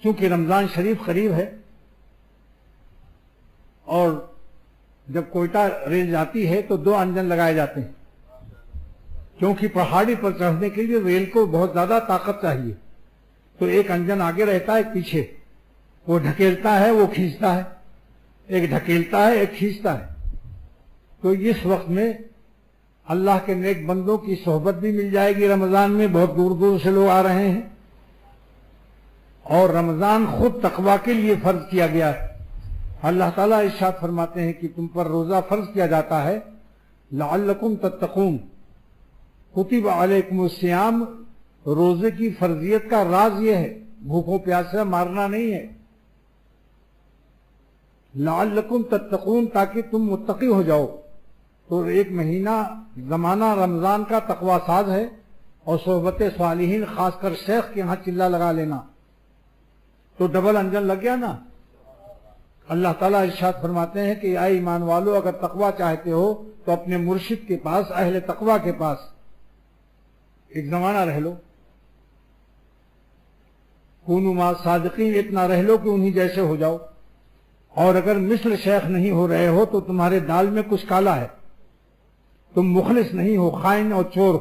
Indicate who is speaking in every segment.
Speaker 1: چونکہ رمضان شریف قریب ہے اور جب کوئٹہ ریل جاتی ہے تو 2 انجن لگائے جاتے ہیں، کیونکہ پہاڑی پر چڑھنے کے لیے ریل کو بہت زیادہ طاقت چاہیے، تو ایک انجن آگے رہتا ہے ایک پیچھے، وہ ڈھکیلتا ہے وہ کھینچتا ہے، ایک ڈھکیلتا ہے ایک کھینچتا ہے۔ تو اس وقت میں اللہ کے نیک بندوں کی صحبت بھی مل جائے گی، رمضان میں بہت دور دور سے لوگ آ رہے ہیں، اور رمضان خود تقوی کے لیے فرض کیا گیا ہے۔ اللہ تعالیٰ ارشاد فرماتے ہیں کہ تم پر روزہ فرض کیا جاتا ہے، لعلکم تتقون، کتب علیکم الصیام، روزے کی فرضیت کا راز یہ ہے، بھوکوں پیاسے مارنا نہیں ہے، لعلکم تتقون، تاکہ تم متقی ہو جاؤ۔ تو ایک مہینہ زمانہ رمضان کا تقوی ساز ہے، اور صحبت صالحین خاص کر شیخ کے ہاں چلہ لگا لینا تو ڈبل انجن لگ گیا نا۔ اللہ تعالیٰ ارشاد فرماتے ہیں کہ اے ایمان والو، اگر تقوی چاہتے ہو تو اپنے مرشد کے پاس، اہل تقوی کے پاس ایک زمانہ رہ لو، کونوا مع صادقین، اتنا رہ لو کہ انہی جیسے ہو جاؤ، اور اگر مثل شیخ نہیں ہو رہے ہو تو تمہارے دال میں کچھ کالا ہے، تم مخلص نہیں ہو، خائن اور چور،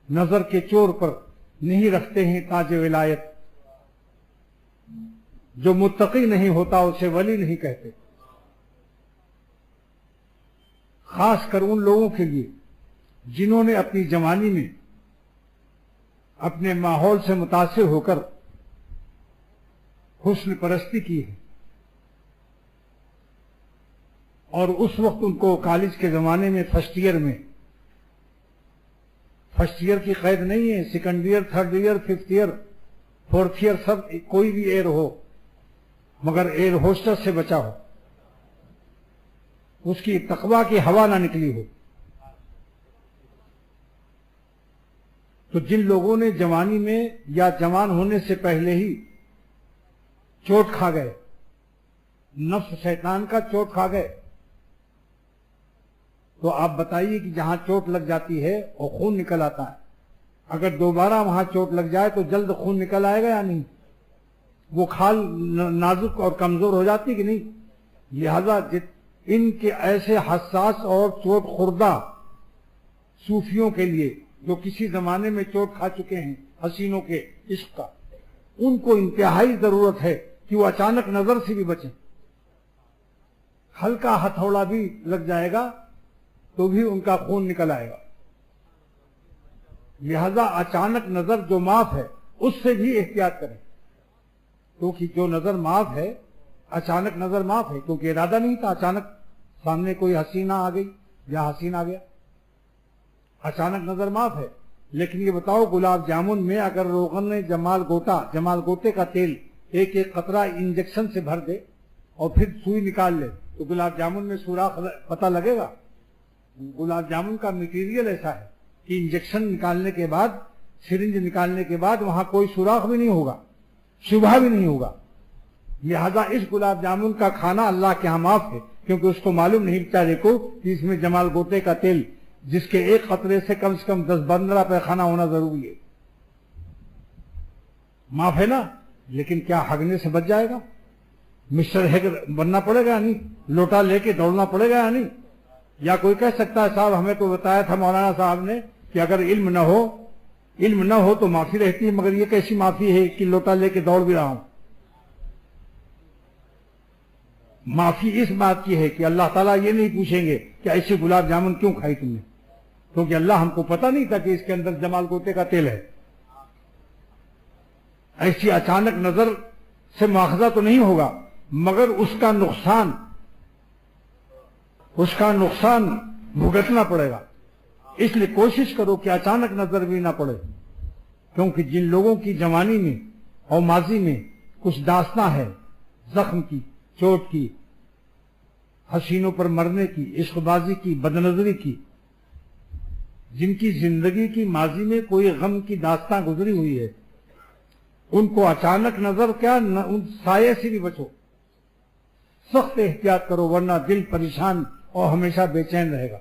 Speaker 1: نظر کے چور پر نہیں رکھتے ہیں تاج ولایت، جو متقی نہیں ہوتا اسے ولی نہیں کہتے۔ خاص کر ان لوگوں کے لیے جنہوں نے اپنی جوانی میں اپنے ماحول سے متاثر ہو کر حسن پرستی کی ہے، اور اس وقت ان کو کالج کے زمانے میں فرسٹ ایئر کی قید نہیں ہے، second year, third year, fifth year, fourth year, سب کوئی بھی ایئر ہو، مگر ایئر ہوسٹس سے بچا ہو، اس کی تقوی کی ہوا نہ نکلی ہو۔ تو جن لوگوں نے جوانی میں یا جوان ہونے سے پہلے ہی چوٹ کھا گئے، نفس شیطان کا چوٹ کھا گئے، تو آپ بتائیے کہ جہاں چوٹ لگ جاتی ہے اور خون نکل آتا ہے، اگر دوبارہ وہاں چوٹ لگ جائے تو جلد خون نکل آئے گا یا نہیں؟ وہ کھال نازک اور کمزور ہو جاتی کہ نہیں؟ لہذا ان کے ایسے حساس اور چوٹ خوردہ صوفیوں کے لیے جو کسی زمانے میں چوٹ کھا چکے ہیں حسینوں کے عشق کا، ان کو انتہائی ضرورت ہے کہ وہ اچانک نظر سے بھی بچیں۔ ہلکا ہتھوڑا بھی لگ جائے گا تو بھی ان کا خون نکل آئے گا، لہذا اچانک نظر جو معاف ہے اس سے بھی احتیاط کریں، کیونکہ جو نظر معاف ہے، اچانک نظر معاف ہے، کیونکہ ارادہ نہیں تھا، اچانک سامنے کوئی حسینہ آ گئی یا حسین آ گیا، اچانک نظر معاف ہے۔ لیکن یہ بتاؤ، گلاب جامن میں اگر روغن نے جمال گوٹے کا تیل ایک ایک قطرہ انجیکشن سے بھر دے اور پھر سوئی نکال لے تو گلاب جامن میں سوراخ پتہ لگے گا؟ گلاب جامن کا میٹیریل ایسا ہے کہ انجیکشن نکالنے کے بعد، سرنج نکالنے کے بعد وہاں کوئی سوراخ بھی نہیں ہوگا، شبہ بھی نہیں ہوگا۔ لہذا اس گلاب جامن کا کھانا اللہ کے ہاں معاف ہے، کیونکہ اس کو معلوم نہیں بیچارے کو کہ اس میں جمال گوٹے کا تیل، جس کے ایک قطرے سے کم 10-15 پیخانہ ہونا ضروری ہے، معاف ہے نا۔ لیکن کیا ہگنے سے بچ جائے گا؟ مسٹر ہیگ بننا پڑے گا یا نہیں؟ لوٹا لے کے دوڑنا پڑے گا یا نہیں؟ یا کوئی کہہ سکتا ہے صاحب ہمیں تو بتایا تھا مولانا صاحب نے کہ اگر علم نہ ہو تو معافی رہتی ہے، مگر یہ کیسی معافی ہے کہ لوٹا لے کے دوڑ بھی رہا ہوں؟ معافی اس بات کی ہے کہ اللہ تعالیٰ یہ نہیں پوچھیں گے کہ ایسی گلاب جامن کیوں کھائی تم نے، کیونکہ اللہ ہم کو پتہ نہیں تھا کہ اس کے اندر جمال گوٹے کا تیل ہے۔ ایسی اچانک نظر سے مواخذہ تو نہیں ہوگا، مگر اس کا نقصان بھگتنا پڑے گا۔ اس لیے کوشش کرو کہ اچانک نظر بھی نہ پڑے، کیونکہ جن لوگوں کی جوانی میں اور ماضی میں کچھ داستاں ہے، زخم کی، چوٹ کی، حسینوں پر مرنے کی، عشق بازی کی، بدنظری کی، جن کی زندگی کی ماضی میں کوئی غم کی داستاں گزری ہوئی ہے، ان کو اچانک نظر کیا، ان سائے سے بھی بچو، سخت احتیاط کرو، ورنہ دل پریشان اور ہمیشہ بے چین رہے گا۔